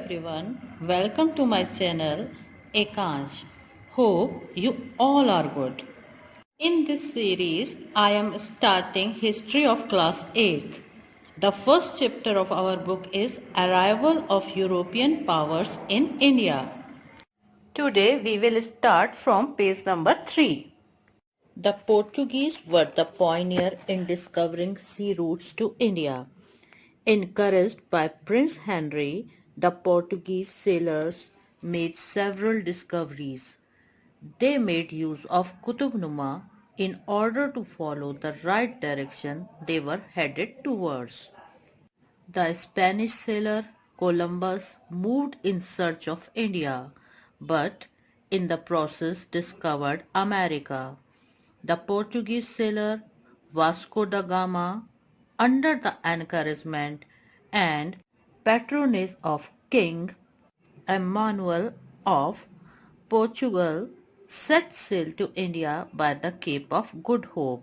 everyone, welcome to my channel Ekansh. Hope you all are good. In this series, I am starting History of Class 8th. The first chapter of our book is Arrival of European Powers in India. Today we will start from page number 3. The Portuguese were the pioneer in discovering sea routes to India. Encouraged by Prince Henry, the Portuguese sailors made several discoveries. They made use of Qutub Numa in order to follow the right direction they were headed towards. The Spanish sailor Columbus moved in search of India, but in the process discovered America. The Portuguese sailor Vasco da Gama, under the encouragement and patronage of King Emmanuel of Portugal, set sail to India by the Cape of Good Hope,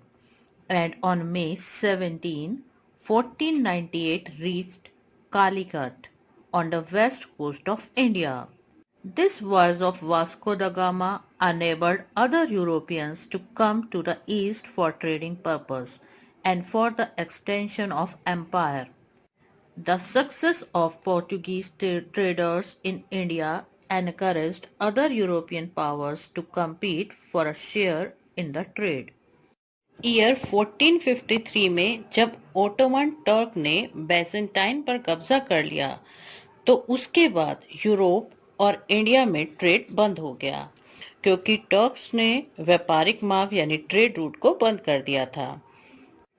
and on May 17, 1498 reached Calicut on the west coast of India. This voyage of Vasco da Gama enabled other Europeans to come to the east for trading purpose and for the extension of empire. The success of Portuguese traders in India encouraged other European powers to compete for a share in the trade. Year 1453 में जब Ottoman Turk ने Byzantine पर कब्जा कर लिया तो उसके बाद यूरोप और इंडिया में ट्रेड बंद हो गया क्योंकि टर्क्स ने व्यापारिक मार्ग यानी ट्रेड रूट को बंद कर दिया था।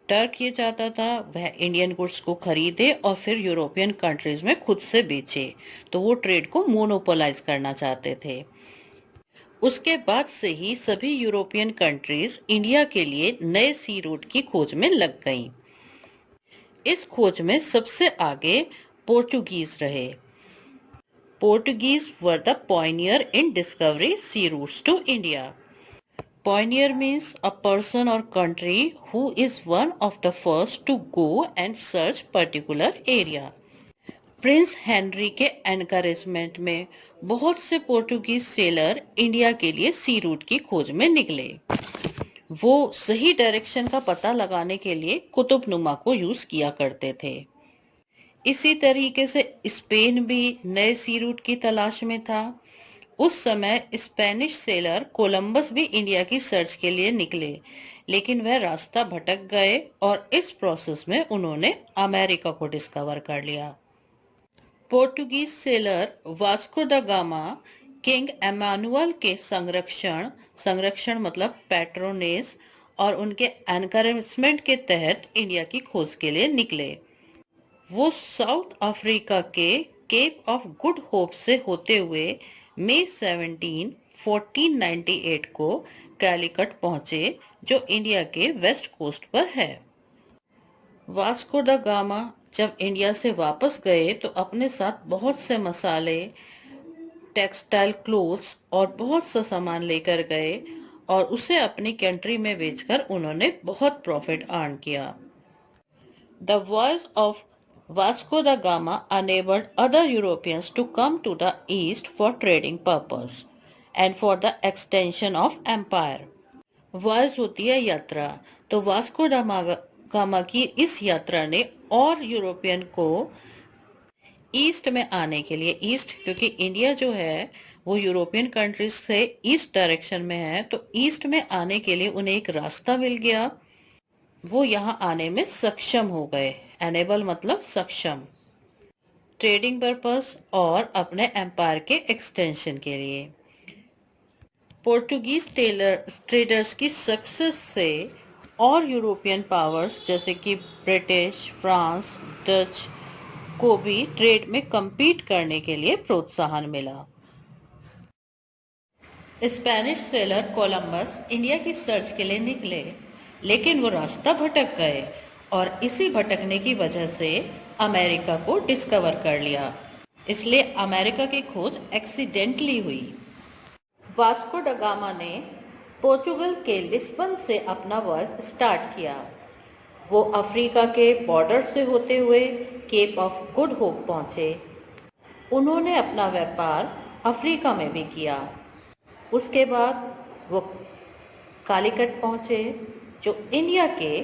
टर्क ये चाहता था वह इंडियन गुड्स को खरीदे और फिर यूरोपियन कंट्रीज में खुद से बेचे, तो वो ट्रेड को मोनोपोलाइज करना चाहते थे। उसके बाद से ही सभी यूरोपियन कंट्रीज इंडिया के लिए नए सी रूट की खोज में लग गईं। इस खोज में सबसे आगे पोर्चुगीज रहे। Portuguese were the pioneer in discovery sea routes to India. Pioneer means a person or country who is one of the first to go and search particular area. Prince Henry के encouragement में बहुत से Portuguese seller India के लिए सी root की खोज में निकले। वो सही डायरेक्शन का पता लगाने के लिए कुतुब नुमा को यूज किया करते थे। इसी तरीके से स्पेन भी नए सी रूट की तलाश में था। उस समय स्पेनिश सेलर कोलंबस भी इंडिया की सर्च के लिए निकले, लेकिन वह रास्ता भटक गए और इस प्रोसेस में उन्होंने अमेरिका को डिस्कवर कर लिया। पोर्टुगीज सेलर वास्को दा गामा किंग एमानुअल के संरक्षण मतलब पैट्रोनेज और उनके एनकरेजमेंट के तहत इंडिया की खोज के लिए निकले। वो साउथ अफ्रीका के केप ऑफ गुड होप से होते हुए मई 17, 1498 को कैलिकट पहुंचे, जो इंडिया के वेस्ट कोस्ट पर है। वास्को दा गामा जब इंडिया से वापस गए तो अपने साथ बहुत से मसाले, टेक्सटाइल क्लोथ्स और बहुत सा सामान लेकर गए और उसे अपनी कंट्री में बेचकर उन्होंने बहुत प्रॉफिट अर्न किया। The voice of Vasco da Gama enabled other Europeans to come to the east for trading purpose and for the extension of empire. Voyage होती है यात्रा, तो वास्को दा गामा की इस यात्रा ने और यूरोपियन को ईस्ट में आने के लिए, ईस्ट क्योंकि इंडिया जो है वो यूरोपियन कंट्रीज से ईस्ट डायरेक्शन में है, तो ईस्ट में आने के लिए उन्हें एक रास्ता मिल गया। वो यहाँ आने में सक्षम हो गए। एनेबल मतलब सक्षम, ट्रेडिंग पर्पस और अपने एम्पायर के एक्सटेंशन के लिए। पोर्टुगीज ट्रेडर्स की सक्सेस से और यूरोपियन पावर्स जैसे कि ब्रिटिश, फ्रांस, डच को भी ट्रेड में compete करने के लिए प्रोत्साहन मिला। स्पेनिश सेलर कोलंबस इंडिया की सर्च के लिए निकले, लेकिन वो रास्ता भटक गए और इसी भटकने की वजह से अमेरिका को डिस्कवर कर लिया। इसलिए अमेरिका की खोज एक्सीडेंटली हुई। वास्को दा गामा ने पोर्चुगल के लिस्बन से अपना वॉयज स्टार्ट किया। वो अफ्रीका के बॉर्डर से होते हुए केप ऑफ गुड होप पहुंचे। उन्होंने अपना व्यापार अफ्रीका में भी किया। उसके बाद वो कालीकट पहुंचे, जो इंडिया के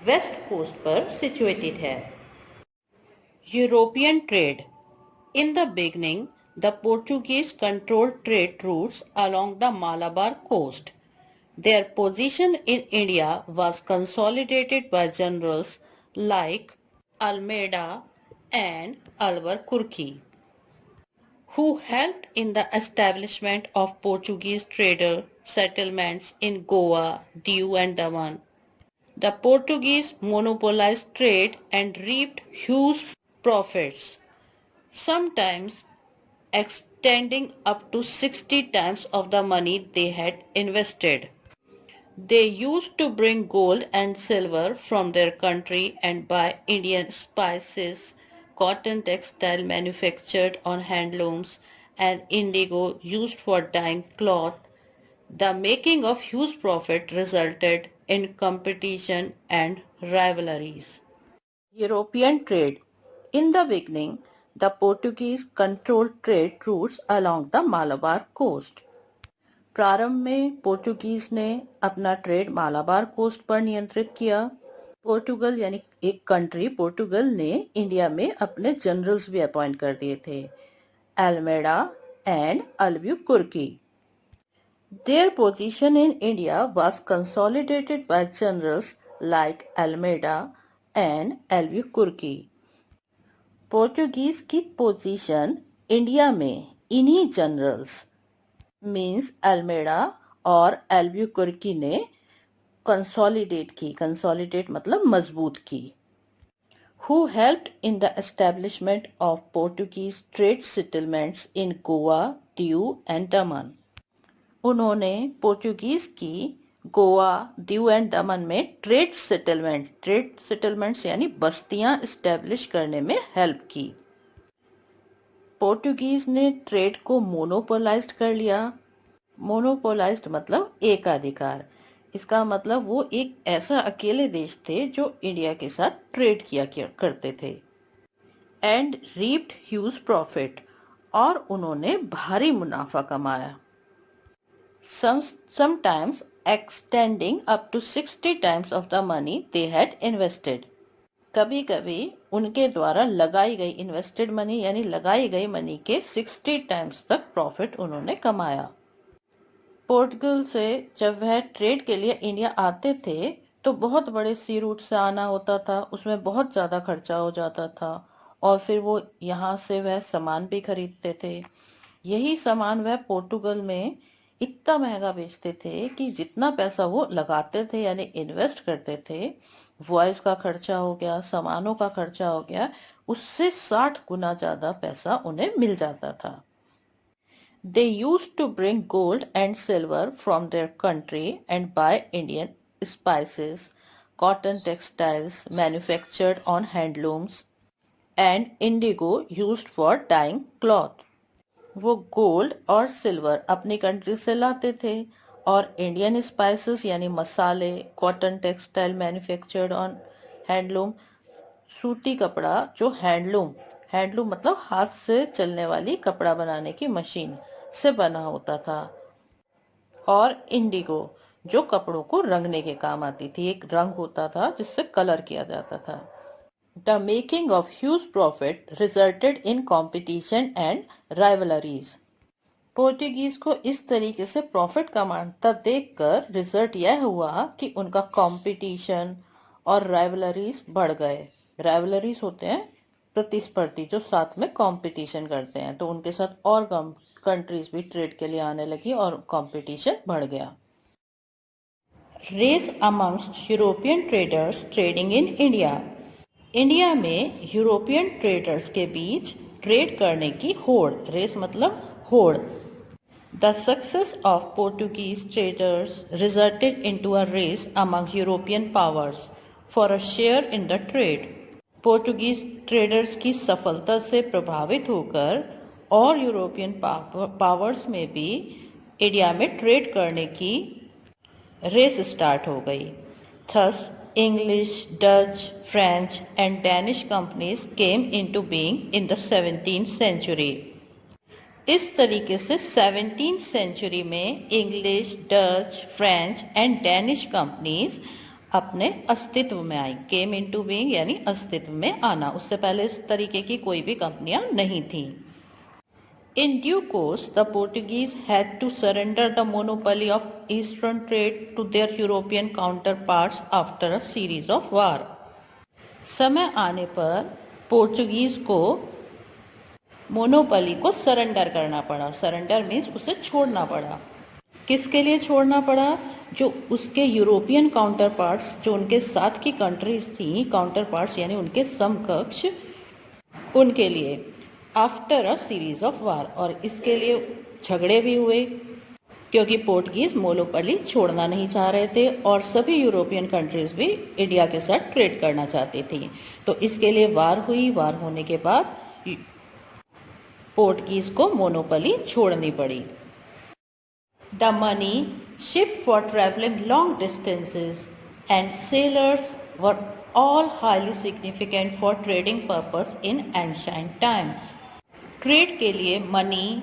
वेस्ट कोस्ट पर सिचुएटेड है। European trade. In the beginning, the Portuguese controlled trade routes along the Malabar coast. Their position in India was consolidated by generals like Almeida and Albuquerque, who helped in the establishment of Portuguese trader settlements in Goa, Diu and Daman. The Portuguese monopolized trade and reaped huge profits, sometimes extending up to 60 times of the money they had invested. They used to bring gold and silver from their country and buy Indian spices, cotton textile manufactured on handlooms, and indigo used for dyeing cloth. The making of huge profit resulted in competition and rivalries. European trade. In the beginning, the Portuguese controlled trade routes along the Malabar coast. प्रारंभ में Portuguese ने अपना trade Malabar coast पर नियंत्रित किया। पोर्टुगल यानी एक country, Portugal ने इंडिया में अपने जनरल्स भी अपॉइंट कर दिए थे, Almeida and Albuquerque. Their position in India was consolidated by generals like Almeida and Albuquerque. Portuguese की पोजीशन इंडिया में इन्हीं जनरल्स मींस अल्मेडा और एल्ब्यूकर्की ने कंसोलिडेट की। कंसोलिडेट मतलब मजबूत की। Who helped in the establishment of Portuguese trade settlements in Goa, Diu and Daman. उन्होंने पोर्चुगीज की गोवा, दीव एंड दमन में ट्रेड सेटलमेंट्स यानी बस्तियां इस्टेब्लिश करने में हेल्प की। पोर्टुगीज ने ट्रेड को मोनोपोलाइज्ड कर लिया। मोनोपोलाइज्ड मतलब एकाधिकार। इसका मतलब वो एक ऐसा अकेले देश थे जो इंडिया के साथ ट्रेड किया करते थे। एंड रीप्ड ह्यूज प्रॉफिट, और उन्होंने भारी मुनाफा कमाया। sometimes extending up to 60 times of the money they had invested. कभी कभी उनके द्वारा लगाई गई इन्वेस्टेड मनी यानी लगाई गई मनी के 60 टाइम्स तक प्रॉफिट उन्होंने कमाया। पोर्टुगल से जब वह ट्रेड के लिए इंडिया आते थे तो बहुत बड़े सी रूट से आना होता था, उसमें बहुत ज़्यादा खर्चा हो जाता था, और फिर वो यहाँ से वह सामान भी खरीदते थे। यही सामान वह पोर्टुगल में इतना महंगा बेचते थे कि जितना पैसा वो लगाते थे यानी इन्वेस्ट करते थे, वॉइस का खर्चा हो गया, सामानों का खर्चा हो गया, उससे 60 गुना ज्यादा पैसा उन्हें मिल जाता था। They used to bring gold and silver from their country and buy Indian spices, cotton textiles manufactured on handlooms, and indigo used for dyeing cloth. वो गोल्ड और सिल्वर अपनी कंट्री से लाते थे और इंडियन स्पाइसेस यानी मसाले, cotton textile manufactured on handloom, सूती कपड़ा जो हैंडलूम मतलब हाथ से चलने वाली कपड़ा बनाने की मशीन से बना होता था, और इंडिगो जो कपड़ों को रंगने के काम आती थी। एक रंग होता था जिससे कलर किया जाता था। The making of huge profit resulted in competition and rivalries. Portuguese को इस तरीके से प्रॉफिट कमाता देखकर रिजल्ट यह हुआ कि उनका कंपटीशन और राइवलरीज बढ़ गए। राइवलरीज होते हैं प्रतिस्पर्धी जो साथ में कंपटीशन करते हैं, तो उनके साथ और कंट्रीज भी ट्रेड के लिए आने लगी और कंपटीशन बढ़ गया। Race amongst European traders trading in India. India में यूरोपियन ट्रेडर्स के बीच ट्रेड करने की होड़, रेस मतलब होड़। The success of Portuguese traders resulted into a race among European powers for a share in the trade. Portuguese traders की सफलता से प्रभावित होकर और यूरोपियन पावर्स में भी इंडिया में ट्रेड करने की रेस स्टार्ट हो गई। Thus, English, Dutch, French and Danish companies came into being in the 17th century. इस तरीके से 17th सेंचुरी में English, Dutch, French and Danish companies अपने अस्तित्व में आई. केम इनटू बीइंग यानी अस्तित्व में आना. उससे पहले इस तरीके की कोई भी कंपनियां नहीं थी. In due course, the Portuguese had to surrender the monopoly of eastern trade to their European counterparts after a series of war. समय आने पर पोर्चुगीज को मोनोपोली को सरेंडर करना पड़ा. सरेंडर मीन्स उसे छोड़ना पड़ा. किसके लिए छोड़ना पड़ा? जो उसके यूरोपियन काउंटर पार्ट्स, जो उनके साथ की कंट्रीज थी, काउंटर पार्ट्स यानी उनके समकक्ष, उनके लिए. After a series of war. और इसके लिए झगड़े भी हुए क्योंकि पोर्टुगीज मोनोपोली छोड़ना नहीं चाह रहे थे और सभी यूरोपियन कंट्रीज भी इंडिया के साथ ट्रेड करना चाहती थी. तो इसके लिए वार हुई. वार होने के बाद पोर्टुगीज को मोनोपोली छोड़नी पड़ी. The money, ship for travelling long distances and sellers were all highly significant for trading purpose in ancient times. Trade के लिए मनी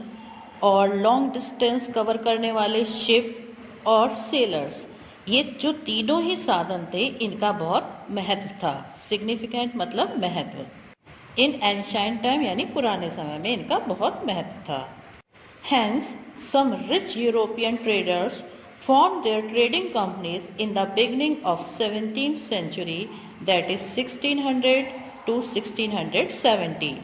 और लॉन्ग डिस्टेंस कवर करने वाले शिप और सेलर्स, ये जो तीनों ही साधन थे, इनका बहुत महत्व था. सिग्निफिकेंट मतलब महत्व. इन एंशिएंट टाइम यानी पुराने समय में इनका बहुत महत्व था. Hence, some rich European traders formed their trading companies in the beginning of 17th century, that is 1600 to 1670.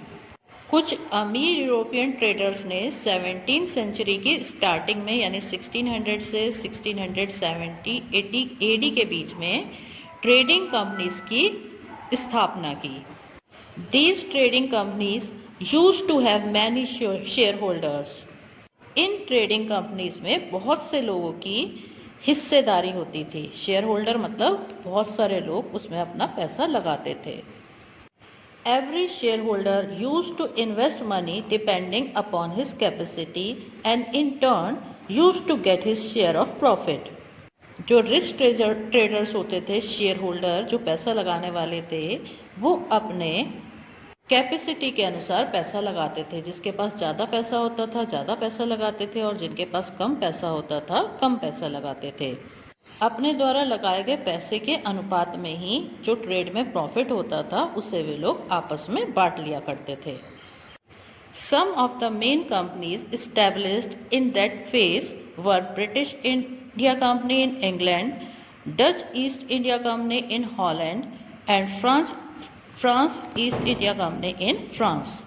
कुछ अमीर यूरोपियन ट्रेडर्स ने 17th सेंचुरी की स्टार्टिंग में यानी 1600 से 1670 80 AD के बीच में ट्रेडिंग कंपनीज की स्थापना की. These trading companies used to have many shareholders. In trading companies में बहुत से लोगों की हिस्सेदारी होती थी. शेयर होल्डर मतलब बहुत सारे लोग उसमें अपना पैसा लगाते थे. Every share holder used to invest money depending upon his capacity and in turn used to get his share of profit. जो रिच ट्रेडर्स होते थे, शेयर होल्डर जो पैसा लगाने वाले थे, वो अपने कैपेसिटी के अनुसार पैसा लगाते थे. जिसके पास ज़्यादा पैसा होता था ज़्यादा पैसा लगाते थे और जिनके पास कम पैसा होता था कम पैसा लगाते थे. अपने द्वारा लगाए गए पैसे के अनुपात में ही जो ट्रेड में प्रॉफिट होता था उसे वे लोग आपस में बांट लिया करते थे. Some of the main companies established in that phase were British India Company in England, Dutch East India Company in Holland and France East India Company in France.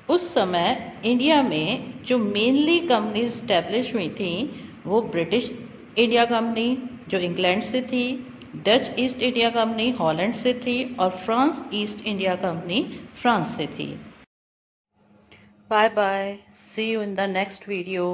उस समय इंडिया में जो मेनली कंपनी स्टैब्लिश हुई थी वो British India company जो England से थी, Dutch East India company Holland से थी और France East India company France से थी. Bye bye. See you in the next video.